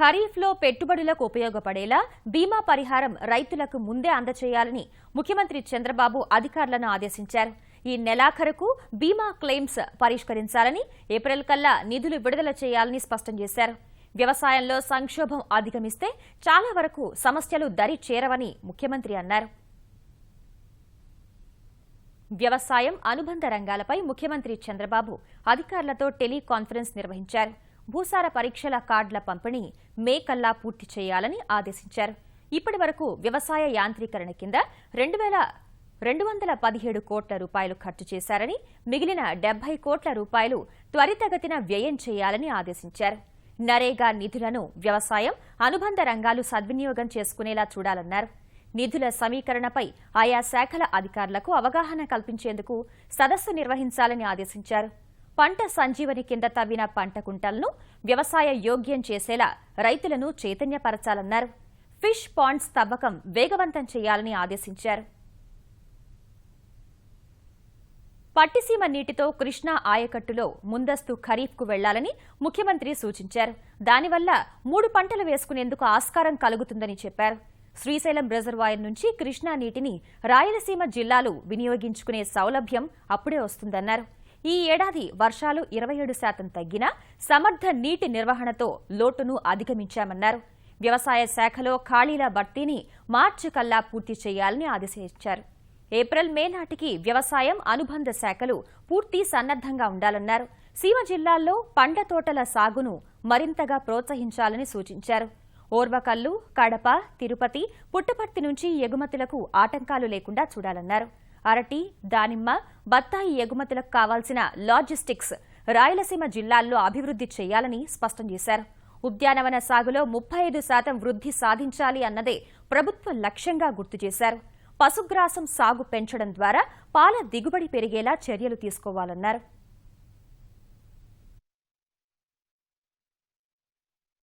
ఖరీఫ్లో పెట్టుబడులకు ఉపయోగపడేలా బీమా పరిహారం రైతులకు ముందే అందజేయాలని ముఖ్యమంత్రి చంద్రబాబు అధికారులను ఆదేశించారు. ఈ నెలాఖరుకు బీమా క్లెయిమ్స్ పరిష్కరించాలని, ఏప్రిల్ కల్లా నిధులు విడుదల చేయాలని స్పష్టం చేశారు. వ్యవసాయంలో సంక్షోభం అధిగమిస్తే చాలా వరకు సమస్యలు దరి చేరవని ముఖ్యమంత్రి అన్నారు. వ్యవసాయం అనుబంధ రంగాలపై ముఖ్యమంత్రి చంద్రబాబు అధికారులతో టెలికాన్ఫరెన్స్ నిర్వహించారు. భూసార పరీక్షల కార్డుల పంపిణీ మే కల్లా పూర్తి చేయాలని ఆదేశించారు. ఇప్పటి వరకు వ్యవసాయ యాంత్రీకరణ కింద 2,217 కోట్ల రూపాయలు ఖర్చు చేశారని, మిగిలిన 70 కోట్ల రూపాయలు త్వరితగతిన వ్యయం చేయాలని ఆదేశించారు. నరేగా నిధులను వ్యవసాయం, అనుబంధ రంగాలు సద్వినియోగం చేసుకునేలా చూడాలన్నారు. నిధుల సమీకరణపై ఆయా శాఖల అధికారులకు అవగాహన కల్పించేందుకు సదస్సు నిర్వహించాలని ఆదేశించారు. పంట సంజీవని కింద తవ్విన పంట కుంటలను వ్యవసాయ యోగ్యం చేసేలా రైతులను చైతన్యపరచాలన్నారు. ఫిష్ పాండ్స్ తవ్వకం వేగవంతం చేయాలని ఆదేశించారు. పట్టిసీమ నీటితో కృష్ణా ఆయకట్టులో ముందస్తు ఖరీఫ్కు వెళ్లాలని ముఖ్యమంత్రి సూచించారు. దానివల్ల 3 పంటలు వేసుకునేందుకు ఆస్కారం కలుగుతుందని చెప్పారు. శ్రీశైలం రిజర్వాయర్ నుంచి కృష్ణా నీటిని రాయలసీమ జిల్లాలు వినియోగించుకునే సౌలభ్యం అప్పుడే వస్తుందన్నారు. ఈ ఏడాది వర్షాలు 27% తగ్గినా సమర్థ నీటి నిర్వహణతో లోటును అధిగమించామన్నారు. వ్యవసాయ శాఖలో ఖాళీల భర్తీని మార్చి కల్లా పూర్తి చేయాలని ఆదేశించారు. ఏప్రిల్ మే నాటికి వ్యవసాయం అనుబంధ శాఖలు పూర్తి సన్నద్ధంగా ఉండాలన్నారు. సీమ జిల్లాల్లో పండ్ల తోటల సాగును మరింతగా ప్రోత్సహించాలని సూచించారు. ఓర్వకల్లు, కడప, తిరుపతి, పుట్టపర్తి నుంచి ఎగుమతులకు ఆటంకాలు లేకుండా చూడాలన్నారు. అరటి, దానిమ్మ, బత్తాయి ఎగుమతులకు కావాల్సిన లాజిస్టిక్స్ రాయలసీమ జిల్లాల్లో అభివృద్ధి చేయాలని స్పష్టం చేశారు. ఉద్యానవన సాగులో 35% వృద్ధి సాధించాలి అన్నదే ప్రభుత్వ లక్ష్యంగా గుర్తు చేశారు. పశుగ్రాసం సాగు పెంచడం ద్వారా పాల దిగుబడి పెరిగేలా చర్యలు తీసుకోవాలన్నారు.